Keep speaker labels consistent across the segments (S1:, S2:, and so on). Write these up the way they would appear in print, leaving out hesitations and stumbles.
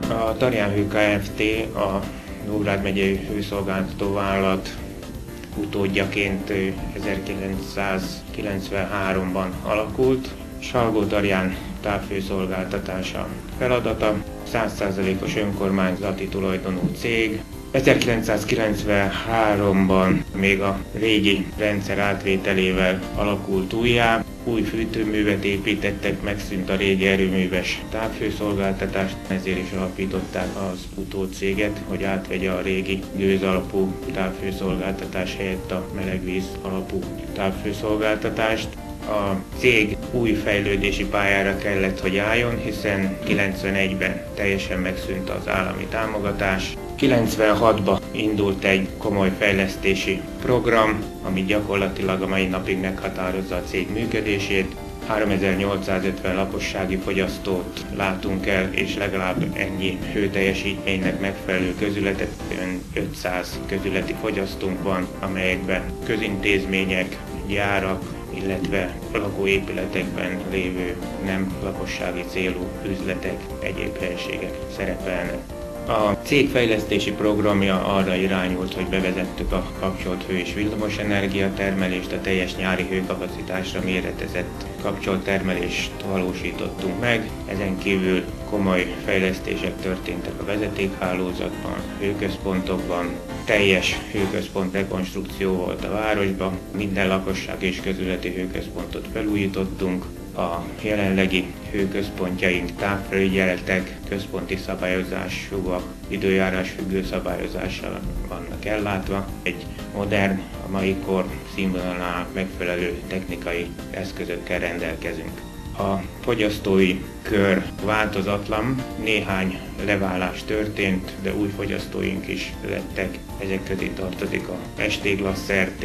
S1: A Darján Hő Kft. A Nógrád megyei hőszolgáltató vállalat utódjaként 1993-ban alakult. Salgótarján távhőszolgáltatása feladata, 100%-os önkormányzati tulajdonú cég. 1993-ban még a régi rendszer átvételével alakult újjá. Új fűtőművet építettek, megszűnt a régi erőműves távhőszolgáltatást, ezért is alapították az utódcéget, hogy átvegye a régi gőz alapú távhőszolgáltatás helyett a melegvíz alapú távhőszolgáltatást. A cég új fejlődési pályára kellett, hogy álljon, hiszen 91-ben teljesen megszűnt az állami támogatás. 96-ban indult egy komoly fejlesztési program, ami gyakorlatilag a mai napig meghatározza a cég működését. 3850 lakossági fogyasztót látunk el, és legalább ennyi hőteljesítménynek megfelelő közületet, 500 közületi fogyasztónk van, amelyekben közintézmények, gyárak, illetve lakóépületekben lévő nem lakossági célú üzletek, egyéb helységek szerepelnek. A cég fejlesztési programja arra irányult, hogy bevezettük a kapcsolt hő és villamos energiatermelést, a teljes nyári hőkapacitásra méretezett kapcsolt termelést valósítottunk meg. Ezen kívül komoly fejlesztések történtek a vezetékhálózatban, hőközpontokban, teljes hőközpont rekonstrukció volt a városban, minden lakosság és közületi hőközpontot felújítottunk. A jelenlegi hőközpontjaink távfelügyeletek, központi szabályozásúak, időjárás függő szabályozással vannak ellátva. Egy modern, a mai kor színvonalának megfelelő technikai eszközökkel rendelkezünk. A fogyasztói kör változatlan, néhány leválás történt, de új fogyasztóink is lettek. Ezek közé tartozik a Estéglaz Rt.,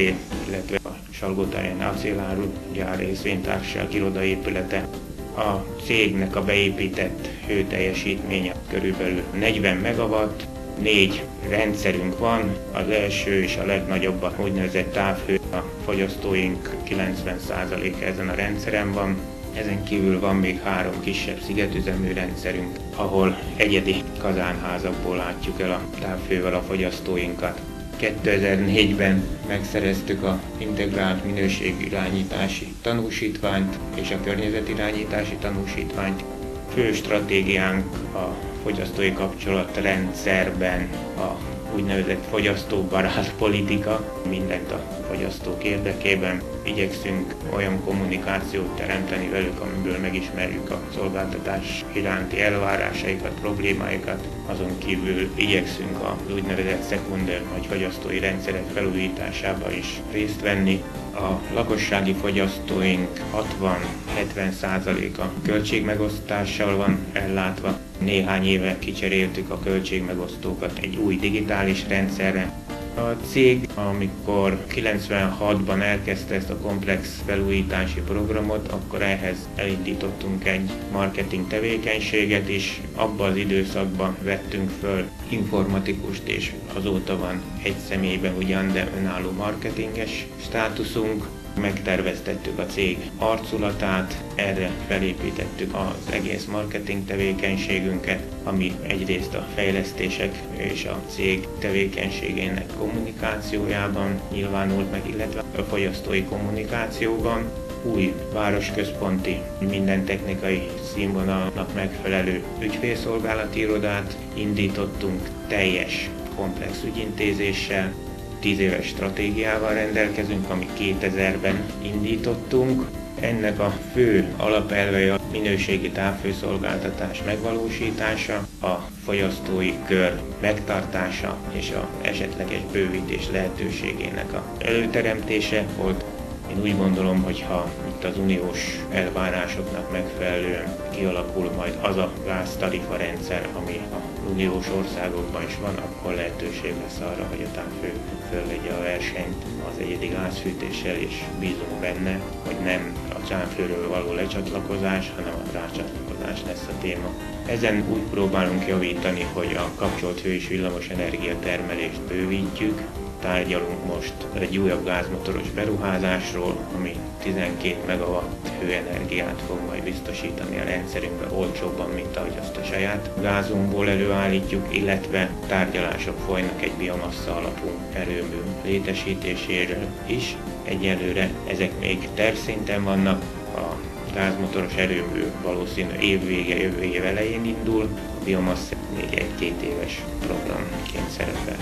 S1: illetve a Salgótarján acéláru gyár részvénytársaság irodaépülete. A cégnek a beépített hőteljesítménye körülbelül 40 megawatt, 4 rendszerünk van, az első és a legnagyobb a úgynevezett távhő, a fogyasztóink 90%-a ezen a rendszeren van. Ezen kívül van még 3 kisebb szigetüzemű rendszerünk, ahol egyedi kazánházakból látjuk el a távhővel a fogyasztóinkat. 2004-ben megszereztük az integrált minőségirányítási tanúsítványt és a környezetirányítási tanúsítványt. Fő stratégiánk a fogyasztói kapcsolatrendszerben a úgynevezett fogyasztóbarát politika, mindent a fogyasztók érdekében. Igyekszünk olyan kommunikációt teremteni velük, amiből megismerjük a szolgáltatás iránti elvárásaikat, problémáikat. Azon kívül igyekszünk az úgynevezett szekunder vagy fogyasztói rendszerek felújításába is részt venni. A lakossági fogyasztóink 60-70%-a költségmegosztással van ellátva. Néhány éve kicseréltük a költségmegosztókat egy új digitális rendszerre. A cég, amikor 96-ban elkezdte ezt a komplex felújítási programot, akkor ehhez elindítottunk egy marketing tevékenységet is. Abban az időszakban vettünk föl informatikust, és azóta van egy személyben ugyan, de önálló marketinges státuszunk. Megterveztettük a cég arculatát, erre felépítettük az egész marketing tevékenységünket, ami egyrészt a fejlesztések és a cég tevékenységének kommunikációjában nyilvánult meg, illetve a fogyasztói kommunikációban. Új városközponti, minden technikai színvonalnak megfelelő ügyfélszolgálati irodát indítottunk teljes komplex ügyintézéssel. 10 éves stratégiával rendelkezünk, amit 2000-ben indítottunk. Ennek a fő alapelve a minőségi távhőszolgáltatás megvalósítása, a fogyasztói kör megtartása és az esetleges bővítés lehetőségének az előteremtése volt. Én úgy gondolom, hogy ha itt az uniós elvárásoknak megfelelően kialakul majd az a gáztarifa rendszer, ami az uniós országokban is van, akkor lehetőség lesz arra, hogy a távhő fölvegye a versenyt az egyedi gázfűtéssel, és bízunk benne, hogy nem a távhőről való lecsatlakozás, hanem a rácsatlakozás lesz a téma. Ezen úgy próbálunk javítani, hogy a kapcsolt hő és villamos energiatermelést bővítjük, tárgyalunk most egy újabb gázmotoros beruházásról, ami 12 megawatt hőenergiát fog majd biztosítani a rendszerünkbe olcsóbban, mint ahogy azt a saját gázunkból előállítjuk, illetve tárgyalások folynak egy biomassa alapú erőmű létesítéséről is. Egyelőre ezek még tervszinten vannak, a gázmotoros erőmű valószínű évvége, jövő év elején indul, a biomassa még 1-2 éves programként szerepel.